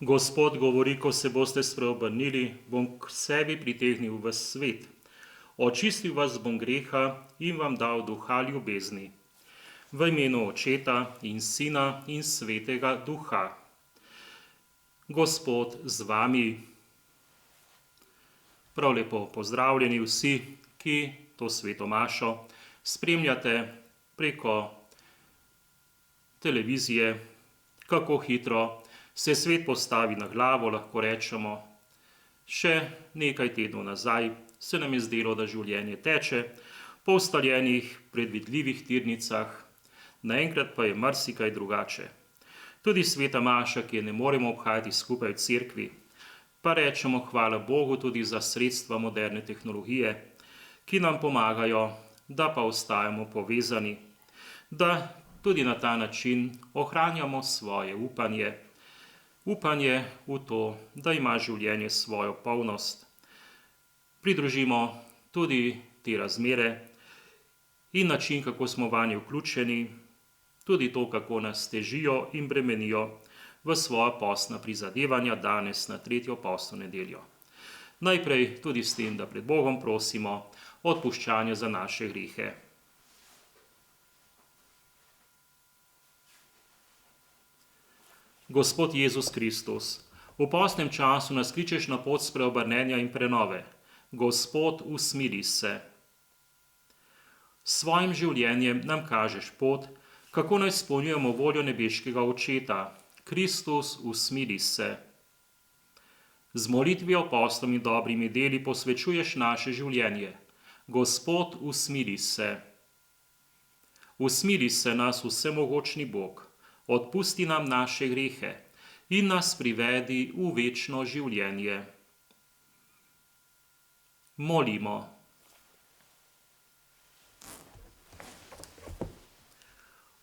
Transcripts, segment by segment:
Gospod govori, ko se boste spreobrnili, bom k sebi pritegnil v svet. Očistil vas bom greha in vam dal duha ljubezni. V imenu Očeta in Sina in Svetega Duha. Gospod z vami. Prav lepo pozdravljeni vsi, ki to sveto mašo spremljate preko televizije, kako hitro se svet postavi na glavo, lahko rečemo. Še nekaj tednov nazaj se nam je zdelo, da življenje teče po ustaljenih, predvidljivih tirnicah, naenkrat pa je marsikaj drugače. Tudi sveta maša, ki je ne moremo obhajati skupaj v cerkvi, pa rečemo hvala Bogu tudi za sredstva moderne tehnologije, ki nam pomagajo, da pa ostajamo povezani, da tudi na ta način ohranjamo svoje upanje. Upanje v to, da ima življenje svojo polnost. Pridružimo tudi te razmere in način, kako smo vanje vključeni, tudi to, kako nas težijo in bremenijo v svoja postna prizadevanja danes na 3. postno nedeljo. Najprej tudi s tem, da pred Bogom prosimo odpuščanje za naše grehe. Gospod Jezus Kristus, v postnem času nas kličeš na pot spreobrnenja in prenove. Gospod, usmili se. S svojim življenjem nam kažeš pot, kako naj izpolnjujemo voljo nebeškega Očeta. Kristus, usmili se. Z molitvijo, poslom in dobrimi deli posvečuješ naše življenje. Gospod, usmili se. Usmili se nas, vsemogočni Bog. Odpusti nam naše grehe in nas privedi v večno življenje. Molimo.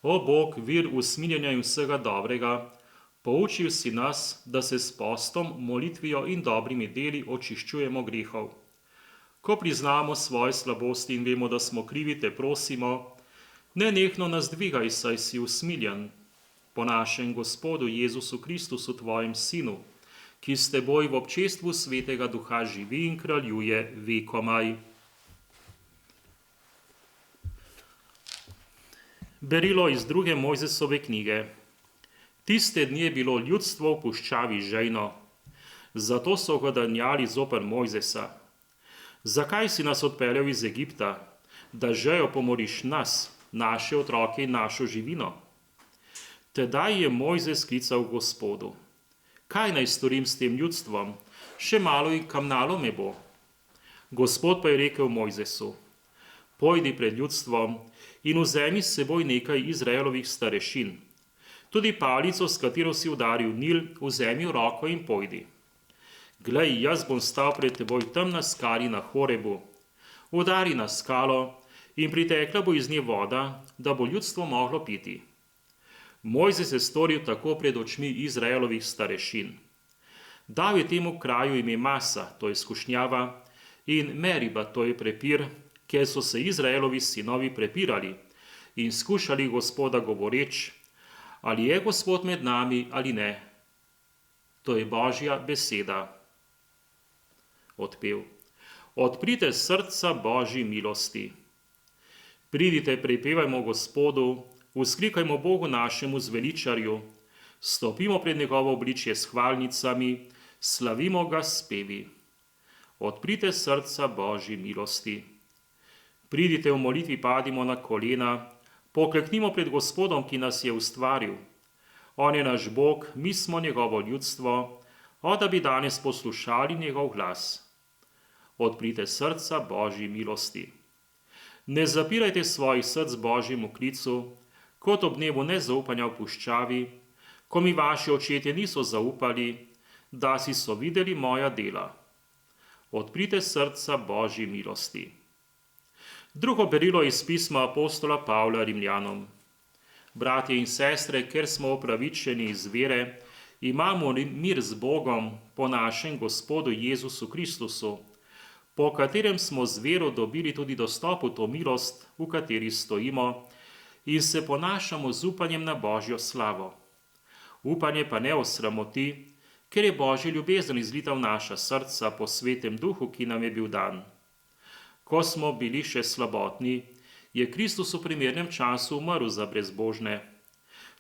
O Bog, vir usmiljenja in vsega dobrega, poučil si nas, da se s postom, molitvijo in dobrimi deli očiščujemo grehov. Ko priznamo svoje slabosti in vemo, da smo krivi, te prosimo, nenehno nas dvigaj, saj si usmiljen. Po našem Gospodu Jezusu Kristusu, tvojem Sinu, ki s teboj v občestvu Svetega Duha živi in kraljuje vekomaj. Berilo iz 2. Mojzesove knjige. Tiste dni je bilo ljudstvo v puščavi žejno, zato so ga ganjali zoper Mojzesa. Zakaj si nas odpeljal iz Egipta, da žejo pomoriš nas, naše otroke in našo živino? Tedaj je Mojzes klical Gospodu. Kaj naj storim s tem ljudstvom? Še malo in kamnalo me bo. Gospod pa je rekel Mojzesu: Pojdi pred ljudstvom in vzemi s seboj nekaj Izraelovih starešin. Tudi palico, s katero si udaril Nil, vzemi v roko in pojdi. Glej, jaz bom stal pred teboj tam na skali na Horebu. Udari na skalo in pritekla bo iz nje voda, da bo ljudstvo moglo piti. Mojzes je storil tako pred očmi Izraelovih starešin. Dal je temu kraju ime Masa, to je skušnjava, in Meriba, to je prepir, ker so se Izraelovi sinovi prepirali in skušali Gospoda govoreč, ali je Gospod med nami ali ne. To je Božja beseda. Odpev. Odprite srca Božji milosti. Pridite, prepevajmo Gospodu, vzklikajmo Bogu našemu zveličarju, stopimo pred njegovo obličje s hvalnicami, slavimo ga s pevi. Odprite srca Božji milosti. Pridite, v molitvi padimo na kolena, pokleknimo pred Gospodom, ki nas je ustvaril. On je naš Bog, mi smo njegovo ljudstvo, da bi danes poslušali njegov glas. Odprite srca Božji milosti. Ne zapirajte svojih src Božjemu klicu, kot ob dnevu nezaupanja v puščavi, ko mi vaši očetje niso zaupali, da si so videli moja dela. Odprite srca Božji milosti. Drugo berilo iz pisma apostola Pavla Rimljanom. Bratje in sestre, ker smo opravičeni iz vere, imamo mir z Bogom po našem Gospodu Jezusu Kristusu, po katerem smo z vero dobili tudi dostop v to milost, v kateri stojimo, in se ponašamo z upanjem na Božjo slavo. Upanje pa ne osramoti, ker je Božja ljubezen izlita v naša srca po svetem duhu, ki nam je bil dan. Ko smo bili še slabotni, je Kristus v primernem času umrl za brezbožne.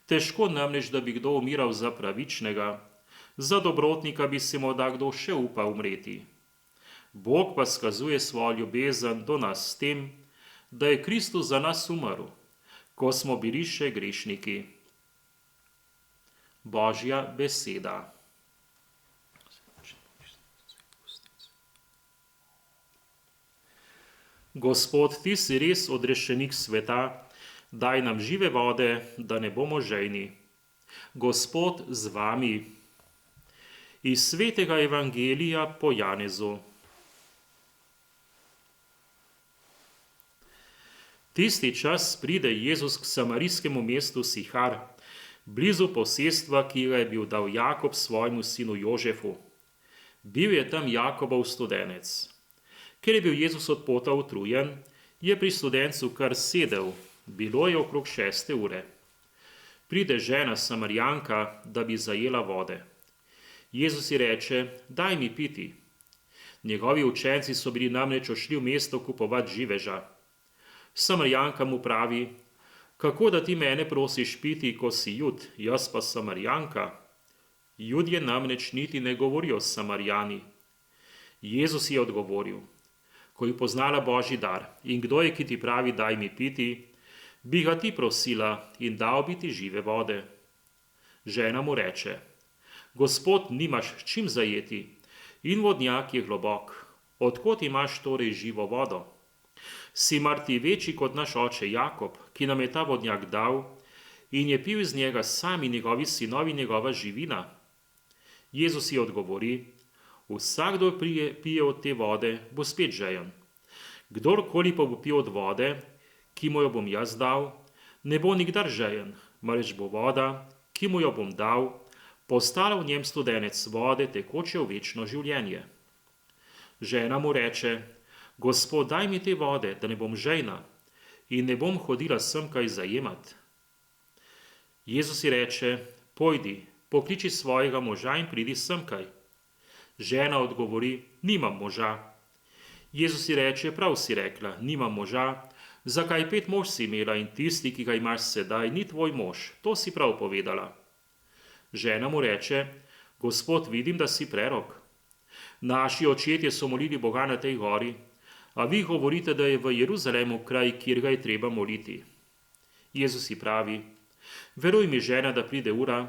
Težko namreč, da bi kdo umiral za pravičnega, za dobrotnika bi si morda kdo še upal umreti. Bog pa skazuje svojo ljubezen do nas s tem, da je Kristus za nas umrl, ko smo bili še grešniki. Božja beseda. Gospod, ti si res odrešenik sveta, daj nam žive vode, da ne bomo žejni. Gospod z vami. Iz svetega evangelija po Janezu. Tisti čas pride Jezus k samarijskemu mestu Sihar, blizu posestva, ki ga je bil dal Jakob svojemu sinu Jožefu. Bil je tam Jakobov studenec. Ker je bil Jezus od pota utrujen, je pri studencu kar sedel, bilo je okrog 6. ure. Pride žena Samarijanka, da bi zajela vode. Jezus ji reče, daj mi piti. Njegovi učenci so bili namreč odšli v mesto kupovati živeža. Samarijanka mu pravi, kako da ti mene prosiš piti, ko si Jud, jaz pa Samarijanka? Judje namreč niti ne govorijo s Samarijani. Jezus je odgovoril, ko je poznala Božji dar in kdo je, ki ti pravi, daj mi piti, bi ga ti prosila in dal bi ti žive vode. Žena mu reče, Gospod, nimaš s čim zajeti in vodnjak je globok, odkot imaš torej živo vodo? Si mar ti večji kot naš oče Jakob, ki nam je ta vodnjak dal in je pil iz njega sami njegovi sinovi njegova živina? Jezus je odgovori, vsakdo pije od te vode, bo spet žejen. Kdorkoli pa bo pil od vode, ki mu jo bom jaz dal, ne bo nikdar žejen, marveč bo voda, ki mu jo bom dal, postala v njem studenec vode, tekoče v večno življenje. Žena mu reče, Gospod, daj mi te vode, da ne bom žejna in ne bom hodila sem kaj zajemat. Jezus ji reče, pojdi, pokliči svojega moža in pridi semkaj. Žena odgovori, nimam moža. Jezus ji reče, prav si rekla, nimam moža, zakaj 5 mož si imela in tisti, ki ga imaš sedaj, ni tvoj mož, to si prav povedala. Žena mu reče, Gospod, vidim, da si prerok. Naši očetje so molili Boga na tej gori, a vi govorite, da je v Jeruzalemu kraj, kjer ga je treba moliti. Jezus ji pravi, veruj mi, žena, da pride ura,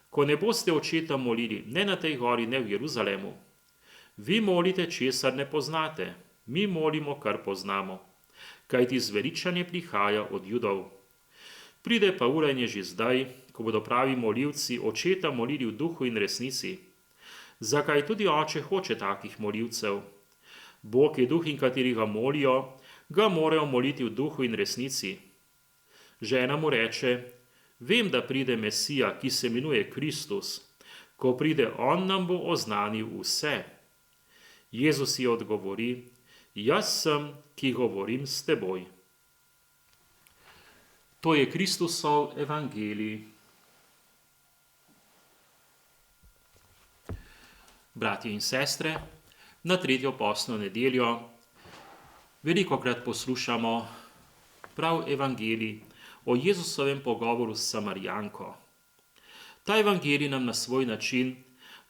ko ne boste očeta molili ne na tej gori, ne v Jeruzalemu. Vi molite, česar ne poznate, mi molimo, kar poznamo, kajti zveličanje prihaja od Judov. Pride pa ura in je že zdaj, ko bodo pravi molilci očeta molili v duhu in resnici. Zakaj tudi oče hoče takih molilcev? Bog je duh in kateri ga molijo, ga morajo moliti v duhu in resnici. Žena mu reče, vem, da pride Mesija, ki se imenuje Kristus. Ko pride on, nam bo oznanil vse. Jezus ji odgovori, jaz sem, ki govorim s teboj. To je Kristusov evangelij. Bratje in sestre, na 3. postno nedeljo velikokrat poslušamo prav evangelij o Jezusovem pogovoru s Samarijanko. Ta evangelij nam na svoj način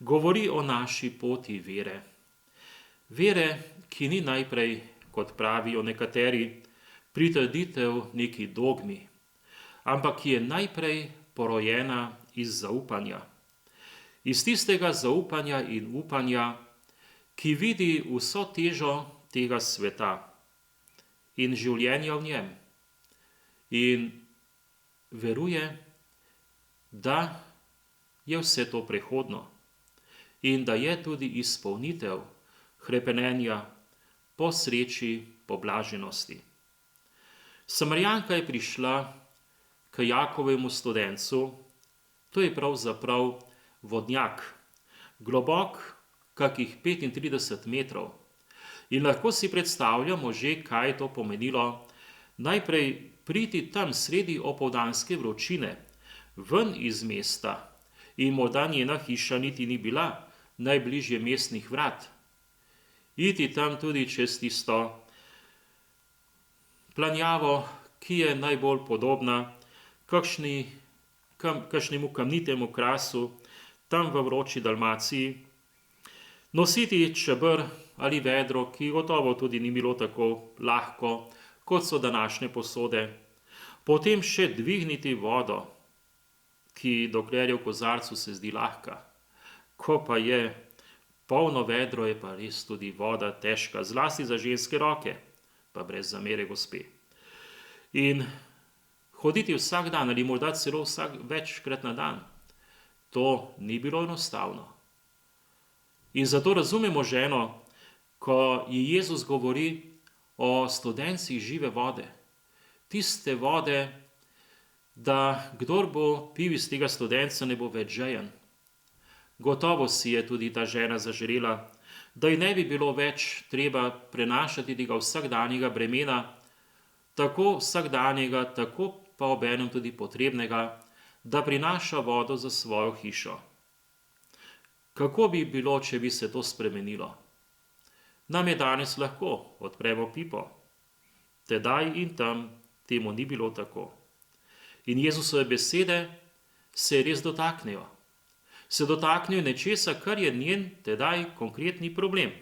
govori o naši poti vere. Vere, ki ni najprej, kot pravijo nekateri, pritrditev neki dogmi, ampak ki je najprej porojena iz zaupanja. Iz tistega zaupanja in upanja, ki vidi vso težo tega sveta in življenja v njem in veruje, da je vse to prehodno in da je tudi izpolnitev hrepenenja po sreči, po blaženosti. Samarijanka je prišla k Jakovemu studencu, to je pravzaprav vodnjak, globok kakih 35 metrov. In lahko si predstavljamo že, kaj je to pomenilo, najprej priti tam sredi opoldanske vročine, ven iz mesta in morda njena hiša niti ni bila najbližje mestnih vrat. Iti tam tudi čez tisto planjavo, ki je najbolj podobna kakšnemu kamnitemu krasu tam v vroči Dalmaciji, nositi čeber ali vedro, ki gotovo tudi ni bilo tako lahko, kot so današnje posode, potem še dvigniti vodo, ki dokler je v kozarcu se zdi lahka, ko pa je polno vedro, je pa res tudi voda težka, zlasti za ženske roke, pa brez zamere gospe. In hoditi vsak dan ali morda celo večkrat na dan, to ni bilo enostavno. In zato razumemo ženo, ko ji Jezus govori o studencih žive vode. Tiste vode, da kdor bo pil iz tega studenca, ne bo več žejen. Gotovo si je tudi ta žena zaželela, da ji ne bi bilo več treba prenašati tega vsakdanjega bremena, tako vsakdanjega, tako pa obenem tudi potrebnega, da prinaša vodo za svojo hišo. Kako bi bilo, če bi se to spremenilo? Nam je danes lahko, odpremo pipo. Tedaj in tam temu ni bilo tako. In Jezusove besede se res dotaknejo. Se dotaknejo nečesa, kar je njen tedaj konkretni problem.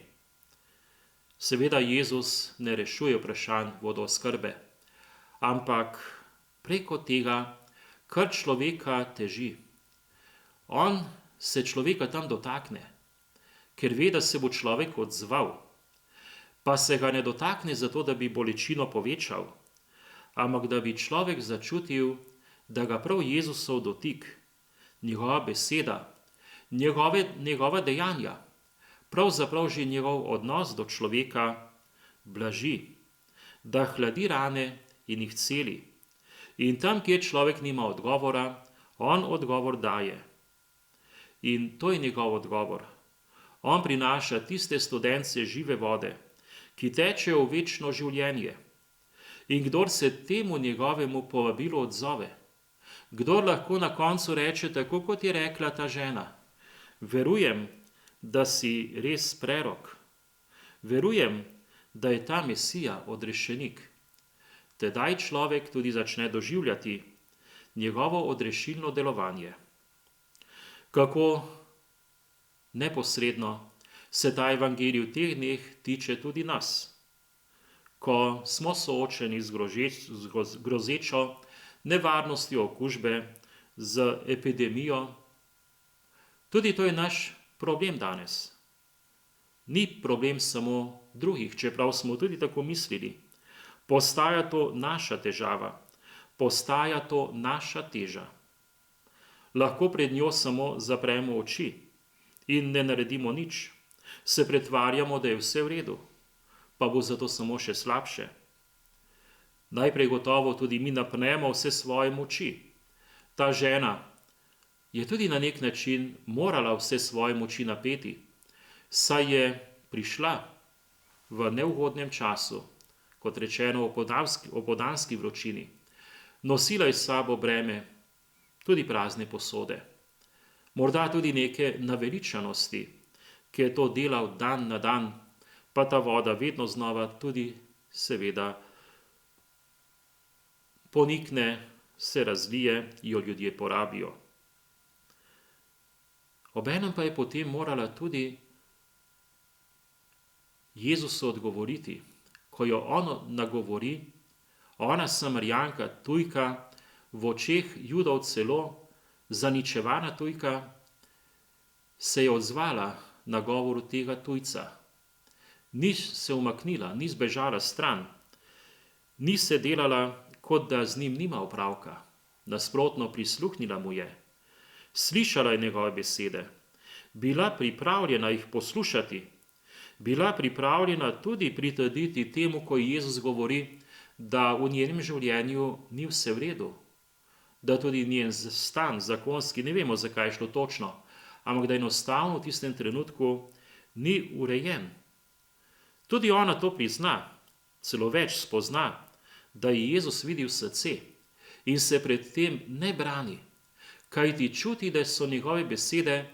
Seveda Jezus ne rešuje vprašanj vodooskrbe, ampak preko tega, kar človeka teži. On se človeka tam dotakne, ker ve, da se bo človek odzval. Pa se ga ne dotakne zato, da bi bolečino povečal, ampak da bi človek začutil, da ga prav Jezusov dotik, njegova beseda, njegova dejanja, pravzaprav že njegov odnos do človeka blaži, da hladi rane in jih celi. In tam, kjer človek nima odgovora, on odgovor daje. In to je njegov odgovor. On prinaša tiste studence žive vode, ki tečejo v večno življenje. In kdor se temu njegovemu povabilu odzove, kdor lahko na koncu reče tako, kot je rekla ta žena, verujem, da si res prerok, verujem, da je ta Mesija odrešenik, tedaj človek tudi začne doživljati njegovo odrešilno delovanje. Kako neposredno se ta evangelij v teh dneh tiče tudi nas, ko smo soočeni z grozečo nevarnostjo okužbe, z epidemijo. Tudi to je naš problem danes. Ni problem samo drugih, čeprav smo tudi tako mislili. Postaja to naša težava, postaja to naša teža. Lahko pred njo samo zapremo oči in ne naredimo nič. Se pretvarjamo, da je vse v redu, pa bo zato samo še slabše. Najprej gotovo tudi mi napnemo vse svoje moči. Ta žena je tudi na nek način morala vse svoje moči napeti, saj je prišla v neugodnem času, kot rečeno v opoldanski vročini. Nosila je s sabo breme, tudi prazne posode, morda tudi neke naveličanosti, ki je to delal dan na dan, pa ta voda vedno znova tudi seveda ponikne, se razlije, jo ljudje porabijo. Obenem pa je potem morala tudi Jezusu odgovoriti, ko jo ono nagovori, ona Samarijanka, tujka, v očeh Judov celo zaničevana tujka, se je odzvala na govoru tega tujca. Ni se umaknila, ni zbežala stran, ni se delala, kot da z njim nima opravka. Nasprotno, prisluhnila mu je. Slišala je njegove besede, bila pripravljena jih poslušati, bila pripravljena tudi pritrditi temu, ko Jezus govori, da v njenem življenju ni vse v redu, da tudi njen stan zakonski, ne vemo, zakaj je šlo točno, ampak da enostavno v tistem trenutku ni urejen. Tudi ona to prizna, celo več spozna, da je Jezus videl srce in se pred tem ne brani, kajti čuti, da so njegove besede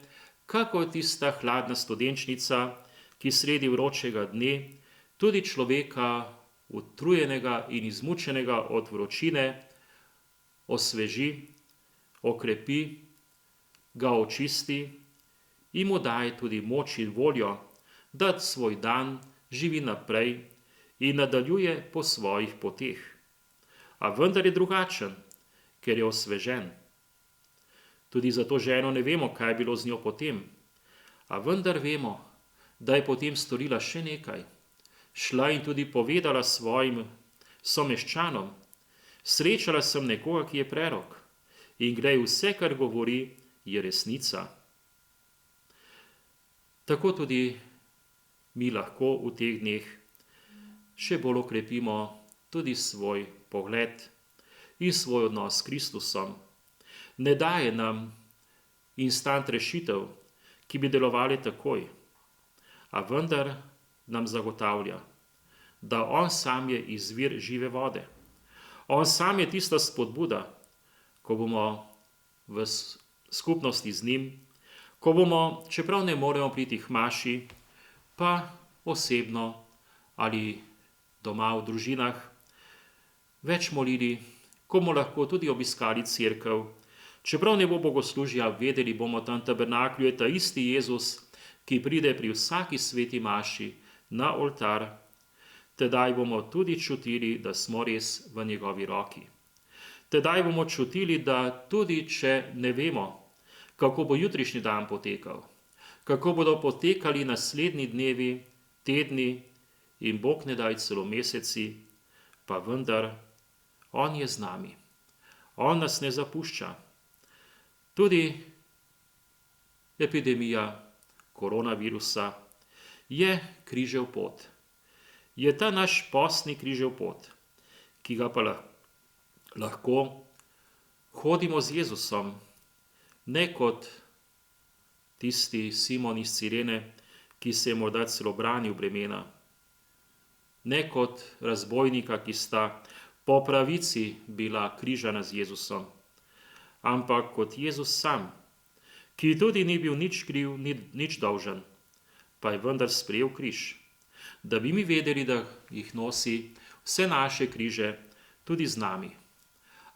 kako tista hladna studenčnica, ki sredi vročega dne tudi človeka utrujenega in izmučenega od vročine osveži, okrepi, ga očisti in mu daje tudi moč in voljo, da svoj dan živi naprej in nadaljuje po svojih poteh. A vendar je drugačen, ker je osvežen. Tudi za to ženo ne vemo, kaj je bilo z njo potem, a vendar vemo, da je potem storila še nekaj. Šla in tudi povedala svojim someščanom: srečala sem nekoga, ki je prerok, in glej, vse, kar govori, je resnica. Tako tudi mi lahko v teh dneh še bolj okrepimo tudi svoj pogled in svoj odnos s Kristusom. Ne daje nam instant rešitev, ki bi delovali takoj, a vendar nam zagotavlja, da on sam je izvir žive vode. On sam je tista spodbuda, ko bomo v skupnosti z njim, ko bomo, čeprav ne moremo priti k maši, pa osebno ali doma v družinah, več molili, ko bomo lahko tudi obiskali cerkev. Čeprav ne bo bogoslužja, vedeli bomo, tam tabernaklju je ta isti Jezus, ki pride pri vsaki sveti maši na oltar. Tedaj bomo tudi čutili, da smo res v njegovi roki. Tedaj bomo čutili, da tudi če ne vemo, kako bo jutrišnji dan potekal, kako bodo potekali naslednji dnevi, tedni in Bog ne daj celo meseci, pa vendar on je z nami. On nas ne zapušča. Tudi epidemija koronavirusa je križev pot. Je ta naš postni križev pot, ki ga pa lahko hodimo z Jezusom, ne kot tisti Simon iz Cirene, ki se je morda celo branil bremena, ne kot razbojnika, ki sta po pravici bila križana z Jezusom, ampak kot Jezus sam, ki tudi ni bil nič kriv, nič dolžen, pa je vendar sprejel križ, da bi mi vedeli, da jih nosi vse naše križe tudi z nami.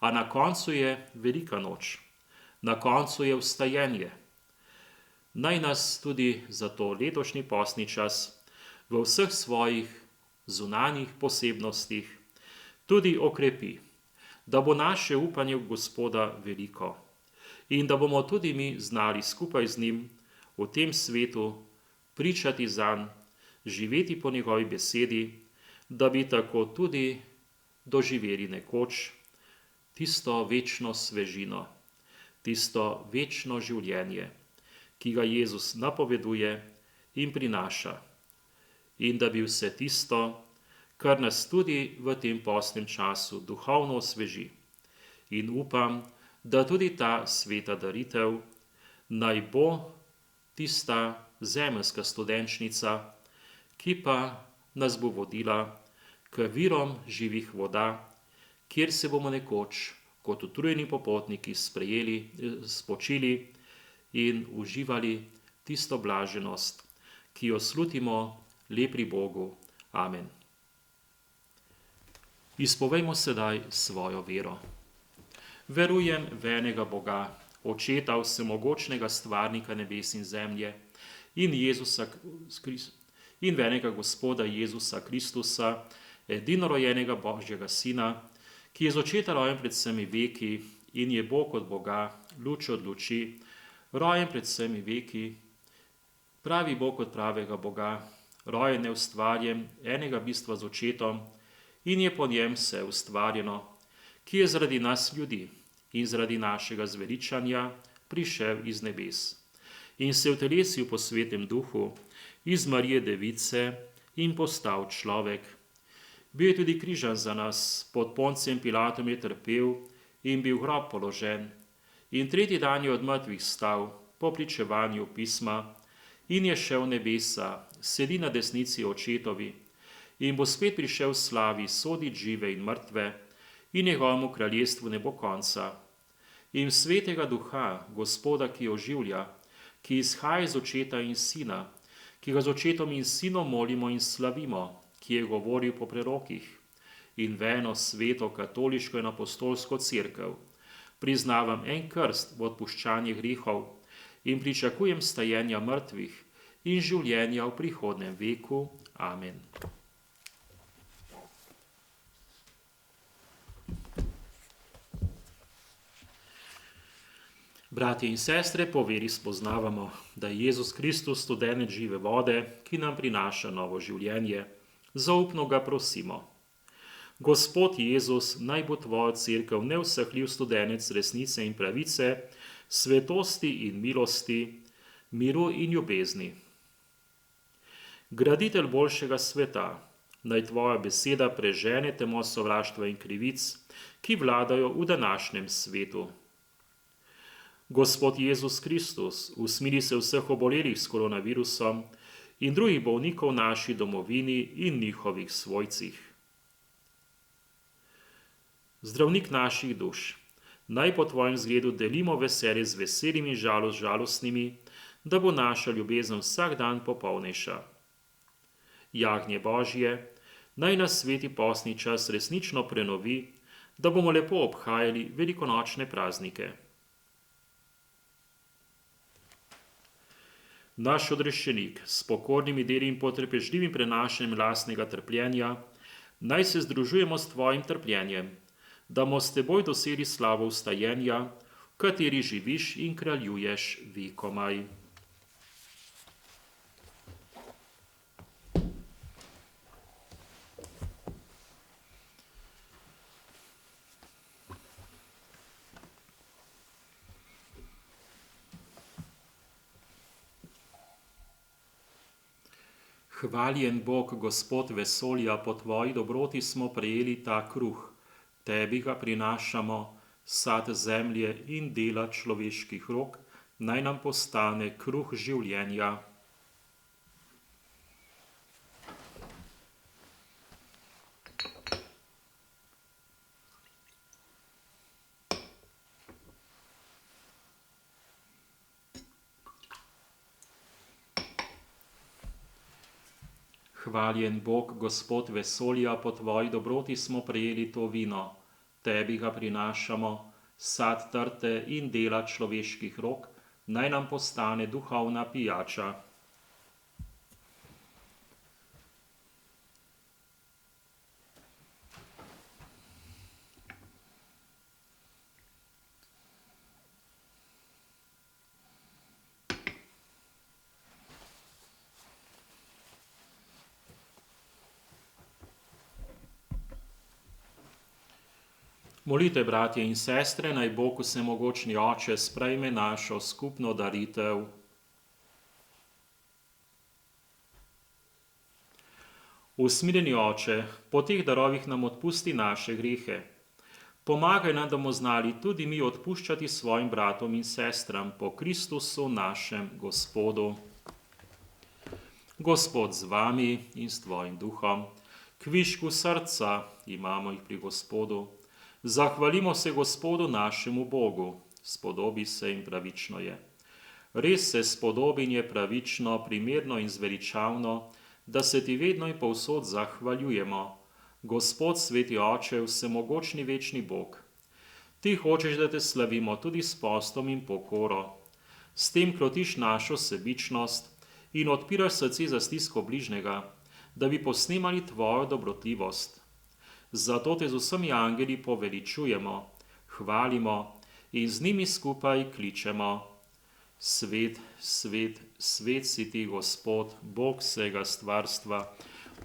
A na koncu je velika noč, na koncu je vstajenje. Naj nas tudi za to letošnji postni čas v vseh svojih zunanjih posebnostih tudi okrepi, da bo naše upanje v Gospoda veliko in da bomo tudi mi znali skupaj z njim v tem svetu pričati zanj, živeti po njegovi besedi, da bi tako tudi doživeli nekoč tisto večno svežino, tisto večno življenje, ki ga Jezus napoveduje in prinaša, in da bi vse tisto, kar nas tudi v tem postnem času duhovno osveži. In upam, da tudi ta sveta daritev naj bo tista zemeljska studenčnica, ki pa nas bo vodila k virom živih voda, kjer se bomo nekoč kot utrujeni popotniki spočili in uživali tisto blaženost, ki jo slutimo le pri Bogu. Amen. Izpovejmo sedaj svojo vero. Verujem v enega Boga, Očeta vsemogočnega stvarnika nebes in zemlje, in v enega Gospoda Jezusa Kristusa, edinorojenega Božjega Sina, ki je z očeta rojen pred vsemi veki in je Bog od Boga, luč od luči, rojen pred vsemi veki, pravi Bog od pravega Boga, rojen neustvarjen, enega bistva z očetom, in je po njem vse ustvarjeno, ki je zaradi nas ljudi in zaradi našega zveličanja prišel iz nebes in se utelesil po svetem duhu iz Marije Device in postal človek. Bil je tudi križan za nas, pod Poncijem Pilatom je trpel in bil v grob položen, in tretji dan je od mrtvih vstal po pričevanju pisma in je šel v nebesa, sedi na desnici očetovi in bo spet prišel v slavi soditi žive in mrtve, in njegovemu kraljestvu ne bo konca. in svetega duha, Gospoda, ki oživlja, ki izhaja iz očeta in sina, ki ga z očetom in sinom molimo in slavimo, ki je govoril po prerokih, in v eno sveto katoliško in apostolsko cerkev. Priznavam en krst v odpuščanje grehov in pričakujem stajenja mrtvih in življenja v prihodnem veku. Amen. Bratje in sestre, po veri spoznavamo, da je Jezus Kristus studenec žive vode, ki nam prinaša novo življenje. Zaupno ga prosimo. Gospod Jezus, naj bo tvoja cerkev neusahljiv studenec resnice in pravice, svetosti in milosti, miru in ljubezni. Graditelj boljšega sveta, naj tvoja beseda prežene temo sovraštva in krivic, ki vladajo v današnjem svetu. Gospod Jezus Kristus, usmili se vseh obolelih s koronavirusom in drugih bolnikov v naši domovini in njihovih svojcih. Zdravnik naših duš, naj po tvojem zgledu delimo veselje z veselimi in žalost žalostnimi, da bo naša ljubezen vsak dan popolnejša. Jagnje Božje, naj nas sveti postni čas resnično prenovi, da bomo lepo obhajali velikonočne praznike. Naš odrešenik s pokornimi deli in potrpežljivim prenašanjem lastnega trpljenja, naj se združujemo s tvojim trpljenjem, da bomo s teboj dosegli slavo vstajenja, v kateri živiš in kraljuješ vekomaj. Hvaljen Bog, Gospod vesolja, po tvoji dobroti smo prejeli ta kruh. Tebi ga prinašamo, sad zemlje in dela človeških rok, naj nam postane kruh življenja. Hvaljen Bog, Gospod vesolja, po tvoji dobroti smo prejeli to vino. Tebi ga prinašamo, sad trte in dela človeških rok, naj nam postane duhovna pijača. Molite, bratje in sestre, naj Bog vsemogočni Oče sprejme našo skupno daritev. Usmiljeni Oče, po teh darovih nam odpusti naše grehe. Pomagaj nam, da bomo znali tudi mi odpuščati svojim bratom in sestram po Kristusu našem Gospodu. Gospod z vami in s tvojim duhom, kvišku srca imamo jih pri Gospodu. Zahvalimo se Gospodu našemu Bogu, spodobi se in pravično je. Res se spodobi in je pravično, primerno in zveličavno, da se ti vedno in povsod zahvaljujemo. Gospod, sveti Oče, vsemogočni večni Bog. Ti hočeš, da te slavimo tudi s postom in pokoro. S tem klotiš našo sebičnost in odpiraš srce za stisko bližnjega, da bi posnemali tvojo dobrotljivost. Zato te z vsemi angeli poveličujemo, hvalimo in z njimi skupaj kličemo. Svet, svet, svet si ti, Gospod, Bog vsega stvarstva,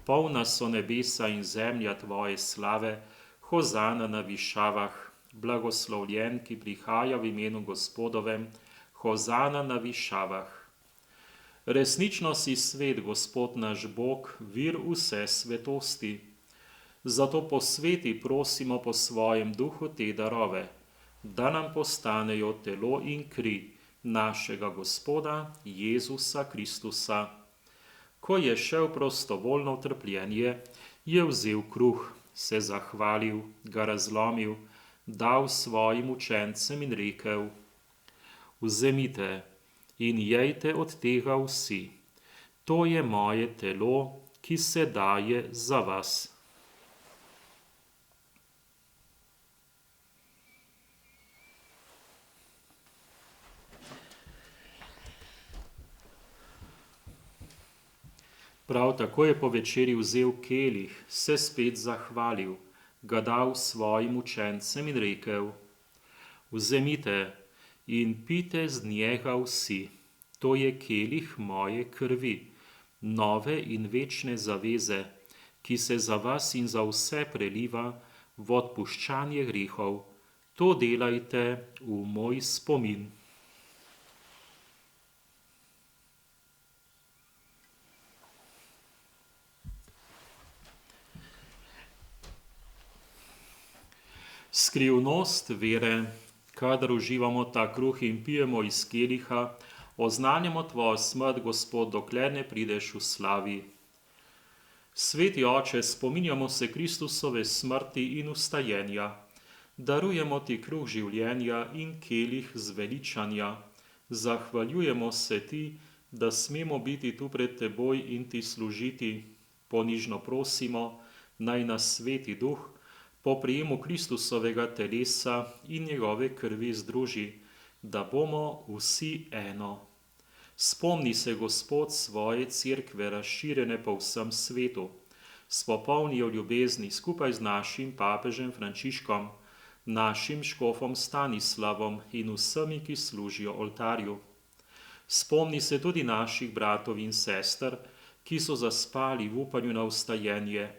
polna so nebesa in zemlja tvoje slave, hozana na višavah, blagoslovljen, ki prihaja v imenu Gospodovem, hozana na višavah. Resnično si svet, Gospod naš Bog, vir vse svetosti. Zato posveti prosimo po svojem duhu te darove, da nam postanejo telo in kri našega Gospoda Jezusa Kristusa. Ko je šel prostovoljno v trpljenje, je vzel kruh, se zahvalil, ga razlomil, dal svojim učencem in rekel: Vzemite in jejte od tega vsi, to je moje telo, ki se daje za vas. Prav tako je po večeri vzel kelih, se spet zahvalil, ga dal svojim učencem in rekel: Vzemite in pite z njega vsi, to je kelih moje krvi, nove in večne zaveze, ki se za vas in za vse preliva v odpuščanje grehov. To delajte v moj spomin. Skrivnost vere, kadar uživamo ta kruh in pijemo iz keliha, oznanjamo tvojo smrt, Gospod, dokler ne prideš v slavi. Sveti Oče, spominjamo se Kristusove smrti in vstajenja, darujemo ti kruh življenja in kelih zveličanja. Zahvaljujemo se ti, da smemo biti tu pred teboj in ti služiti. Ponižno prosimo, naj nas Sveti Duh po prijemu Kristusovega telesa in njegove krvi združi, da bomo vsi eno. Spomni se, Gospod, svoje cerkve razširjene po vsem svetu. Spopolni jo ljubezni skupaj z našim papežem Frančiškom, našim škofom Stanislavom in vsemi, ki služijo oltarju. Spomni se tudi naših bratov in sester, ki so zaspali v upanju na vstajenje,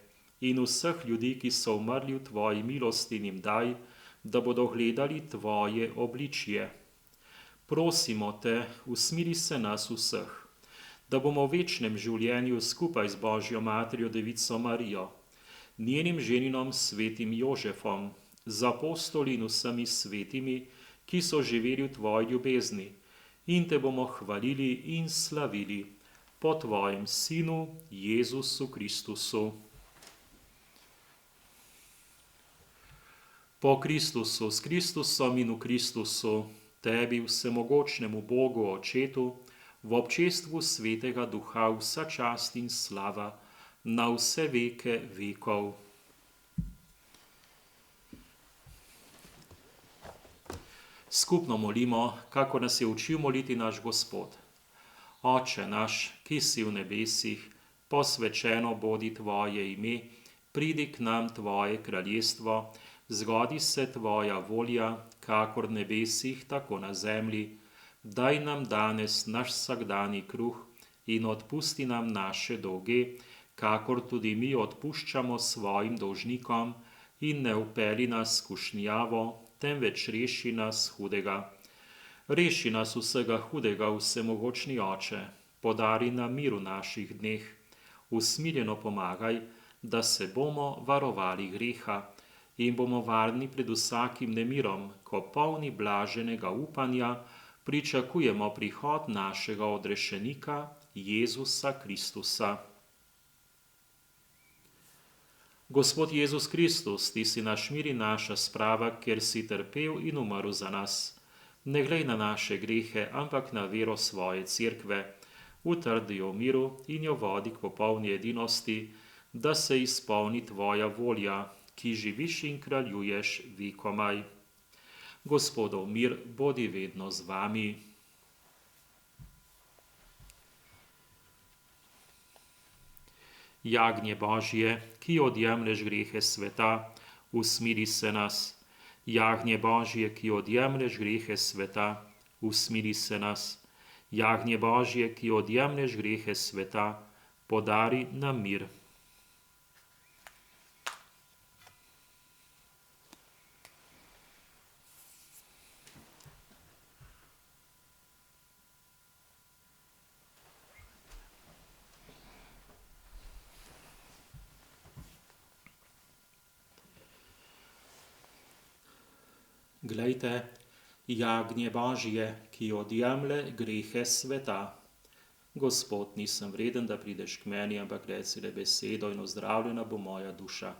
in vseh ljudi, ki so umrli v tvoji milosti, in jim daj, da bodo gledali tvoje obličje. Prosimo te, usmili se nas vseh, da bomo v večnem življenju skupaj z Božjo materjo Devico Marijo, njenim ženinom svetim Jožefom, z apostoli in vsemi svetimi, ki so živeli v tvoji ljubezni, in te bomo hvalili in slavili po tvojem Sinu Jezusu Kristusu. Po Kristusu, s Kristusom in v Kristusu, tebi, vsemogočnemu Bogu Očetu, v občestvu Svetega Duha vsa čast in slava na vse veke vekov. Skupno molimo, kako nas je učil moliti naš Gospod. Oče naš, ki si v nebesih, posvečeno bodi tvoje ime, pridi k nam tvoje kraljestvo, zgodi se tvoja volja, kakor v nebesih, tako na zemlji. Daj nam danes naš vsakdani kruh in odpusti nam naše dolge, kakor tudi mi odpuščamo svojim dolžnikom, in ne vpelji nas v skušnjavo, temveč reši nas hudega. Reši nas vsega hudega, vsemogočni Oče, podari nam mir v naših dneh, usmiljeno pomagaj, da se bomo varovali greha in bomo varni pred vsakim nemirom, ko polni blaženega upanja pričakujemo prihod našega odrešenika, Jezusa Kristusa. Gospod Jezus Kristus, ti si naš mir in naša sprava, ker si trpel in umrl za nas. Ne glej na naše grehe, ampak na vero svoje cerkve, utrdi jo v miru in jo vodi k popolni edinosti, da se izpolni tvoja volja, ki živiš in kraljuješ vekomaj. Gospodov mir bodi vedno z vami. Jagnje Božje, ki odjemlješ grehe sveta, usmili se nas. Jagnje Božje, ki odjemlješ grehe sveta, usmili se nas. Jagnje Božje, ki odjemlješ grehe sveta, podari nam mir. Glejte, jagnje Božje, ki odjemlje grehe sveta. Gospod, nisem vreden, da prideš k meni, ampak reci le besedo in ozdravljena bo moja duša.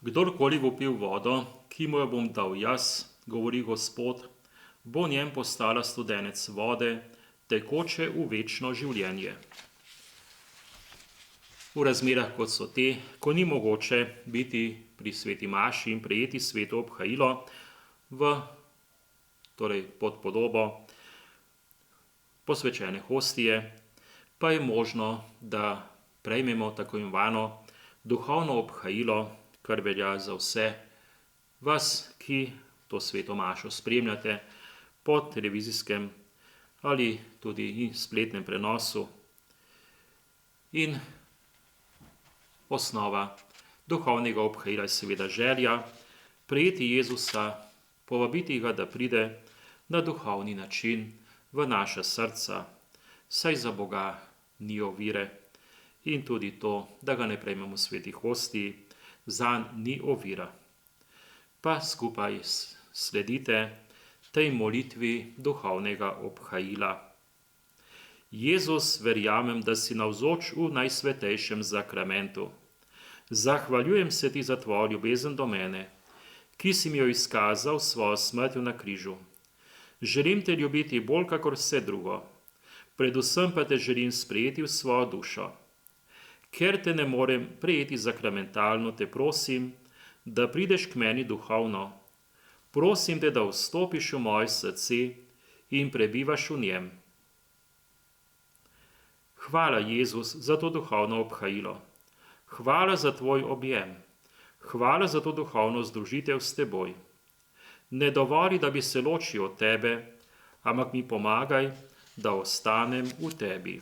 Kdorkoli bo pil vodo, ki mu jo bom dal jaz, govori Gospod, bo njem postala studenec vode, tekoče v večno življenje. V razmerah, kot so te, ko ni mogoče biti pri sveti maši in prejeti sveto obhajilo pod podobo posvečene hostije, pa je možno, da prejmemo tako imenovano duhovno obhajilo, kar velja za vse vas, ki to sveto mašo spremljate po televizijskem ali tudi spletnem prenosu. In osnova duhovnega obhajila je seveda želja prejeti Jezusa, povabiti ga, da pride na duhovni način v naša srca, saj za Boga ni ovire, in tudi to, da ga ne prejmemo v sveti hostiji, zanj ni ovira. Pa skupaj sledite tej molitvi duhovnega obhajila. Jezus, verjamem, da si navzoč v najsvetejšem zakramentu. Zahvaljujem se ti za tvojo ljubezen do mene, ki si mi jo izkazal s svojo smrtjo na križu. Želim te ljubiti bolj kakor vse drugo, predvsem pa te želim sprejeti v svojo dušo. Ker te ne morem prejeti zakramentalno, te prosim, da prideš k meni duhovno. Prosim te, da vstopiš v moje srce in prebivaš v njem. Hvala, Jezus, za to duhovno obhajilo. Hvala za tvoj objem. Hvala za to duhovno združitev s teboj. Ne dovoli, da bi se ločil od tebe, ampak mi pomagaj, da ostanem v tebi.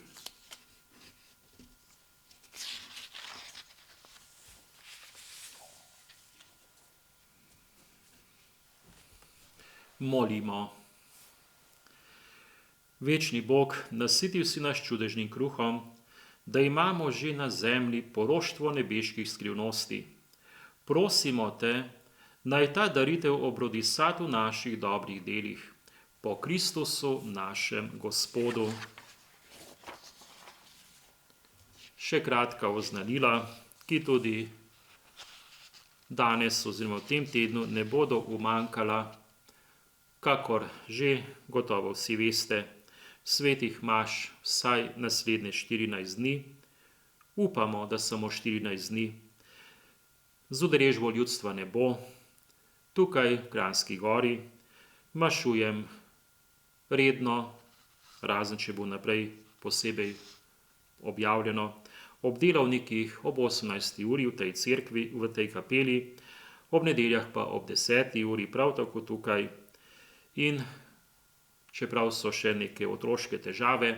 Molimo. Večni Bog, nasitil si nas čudežnim kruhom, da imamo že na zemlji poroštvo nebeških skrivnosti. Prosimo te, naj ta daritev obrodi sad v naših dobrih delih, po Kristusu našem Gospodu. Še kratka oznanila, ki tudi danes oziroma v tem tednu ne bodo umanjkala, kakor že gotovo vsi veste, svetih maš vsaj naslednje 14 dni, upamo, da samo 14 dni, z udeležbo ljudstva ne bo. Tukaj v Kranjski Gori mašujem redno, razen če bo naprej posebej objavljeno, ob delavnikih ob 18. uri v tej cerkvi, v tej kapeli, ob nedeljah pa ob 10. uri prav tako tukaj. In čeprav so še neke otroške težave,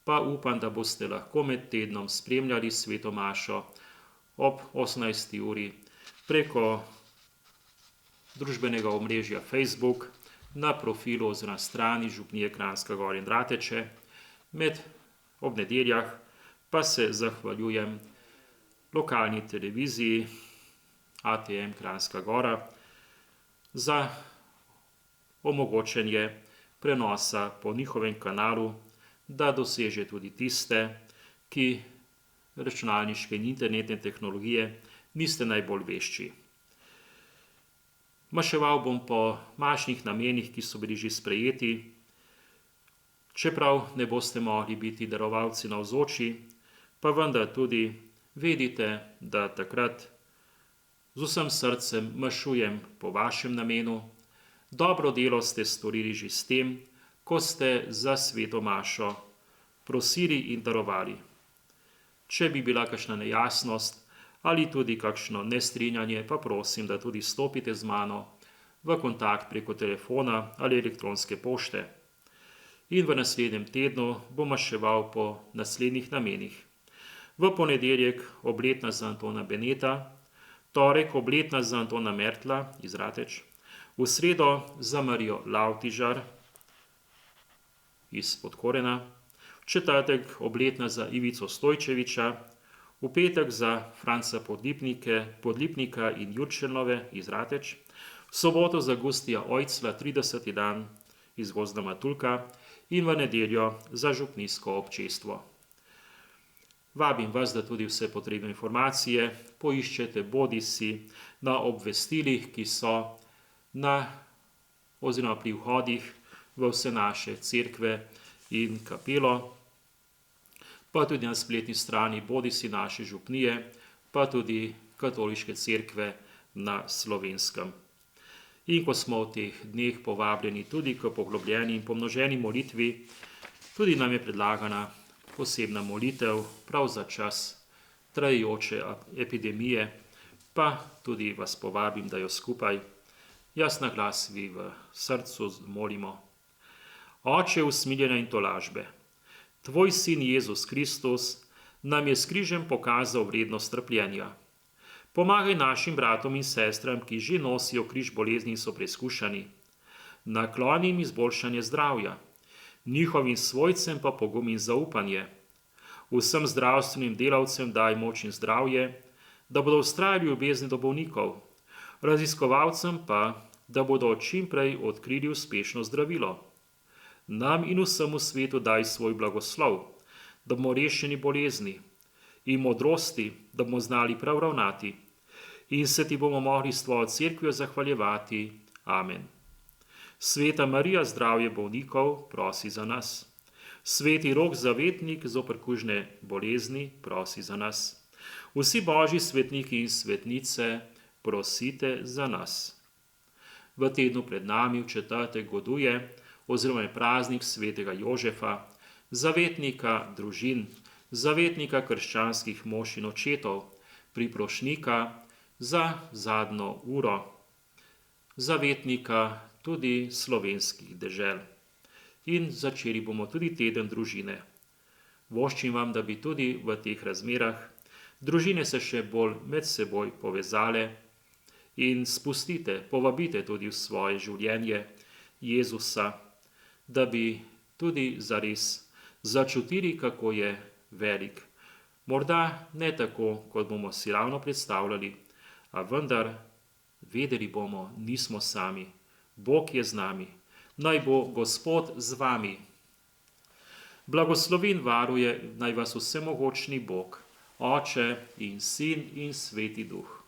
pa upam, da boste lahko med tednom spremljali sveto mašo ob 18. uri preko družbenega omrežja Facebook na profilu oziroma strani Župnije Kranjska Gora in Rateče. Ob nedeljah pa se zahvaljujem lokalni televiziji ATM Kranjska Gora za omogočenje prenosa po njihovem kanalu, da doseže tudi tiste, ki računalniške in internetne tehnologije niste najbolj vešči. Maševal bom po mašnih namenih, ki so bili že sprejeti. Čeprav ne boste mogli biti darovalci navzoči, pa vendar tudi vedite, da takrat z vsem srcem mašujem po vašem namenu. Dobro delo ste storili že s tem, ko ste za sveto mašo prosili in darovali. Če bi bila kakšna nejasnost ali tudi kakšno nestrinjanje, pa prosim, da tudi stopite z mano v kontakt preko telefona ali elektronske pošte. In v naslednjem tednu bom maševal po naslednjih namenih. V ponedeljek obletna za Antona Beneta, torek obletna za Antona Mertla iz Rateč, v sredo za Marijo Lavtižar iz Podkorena, v četrtek obletna za Ivico Stojčeviča, v petek za Franca Podlipnika in Jurčelnove iz Rateč, v soboto za Gustija Ojcla 30. dan iz Gozda Matulka in v nedeljo za župnijsko občestvo. Vabim vas, da tudi vse potrebne informacije poiščete bodisi na obvestilih, ki so oziroma pri vhodih v vse naše cerkve in kapelo, pa tudi na spletni strani bodisi naše župnije, pa tudi katoliške cerkve na Slovenskem. In ko smo v teh dneh povabljeni tudi k poglobljeni in pomnoženi molitvi, tudi nam je predlagana posebna molitev prav za čas trajajoče epidemije, pa tudi vas povabim, da jo skupaj jaz na glas vi v srcu molimo. Oče usmiljene in tolažbe, tvoj sin Jezus Kristus nam je s križem pokazal vrednost trpljenja. Pomagaj našim bratom in sestram, ki že nosijo križ bolezni in so preizkušani. Nakloni jim izboljšanje zdravja, njihovim svojcem pa pogum in zaupanje. Vsem zdravstvenim delavcem daj moč in zdravje, da bodo vztrajali v ljubezni do bolnikov, raziskovalcem pa, da bodo čim prej odkrili uspešno zdravilo. Nam in vsemu svetu daj svoj blagoslov, da bomo rešeni bolezni, in modrosti, da bomo znali prav ravnati, in se ti bomo mogli s tvojo cerkvijo zahvaljevati. Amen. Sveta Marija, zdravje bolnikov, prosi za nas. Sveti Rok Zavetnik, zoper kužne bolezni, prosi za nas. Vsi božji svetniki in svetnice, prosite za nas. V tednu pred nami v četrtek goduje oziroma je praznik svetega Jožefa, zavetnika družin, zavetnika krščanskih mož in očetov, priprošnika za zadnjo uro, zavetnika tudi slovenskih dežel. In začeli bomo tudi teden družine. Voščim vam, da bi tudi v teh razmerah družine se še bolj med seboj povezale in povabite tudi v svoje življenje Jezusa, da bi tudi zares začutili, kako je velik. Morda ne tako, kot bomo si ravno predstavljali, a vendar vedeli bomo, nismo sami. Bog je z nami. Naj bo Gospod z vami. Blagoslovi in varuje naj vas vsemogočni Bog, Oče in Sin in Sveti Duh.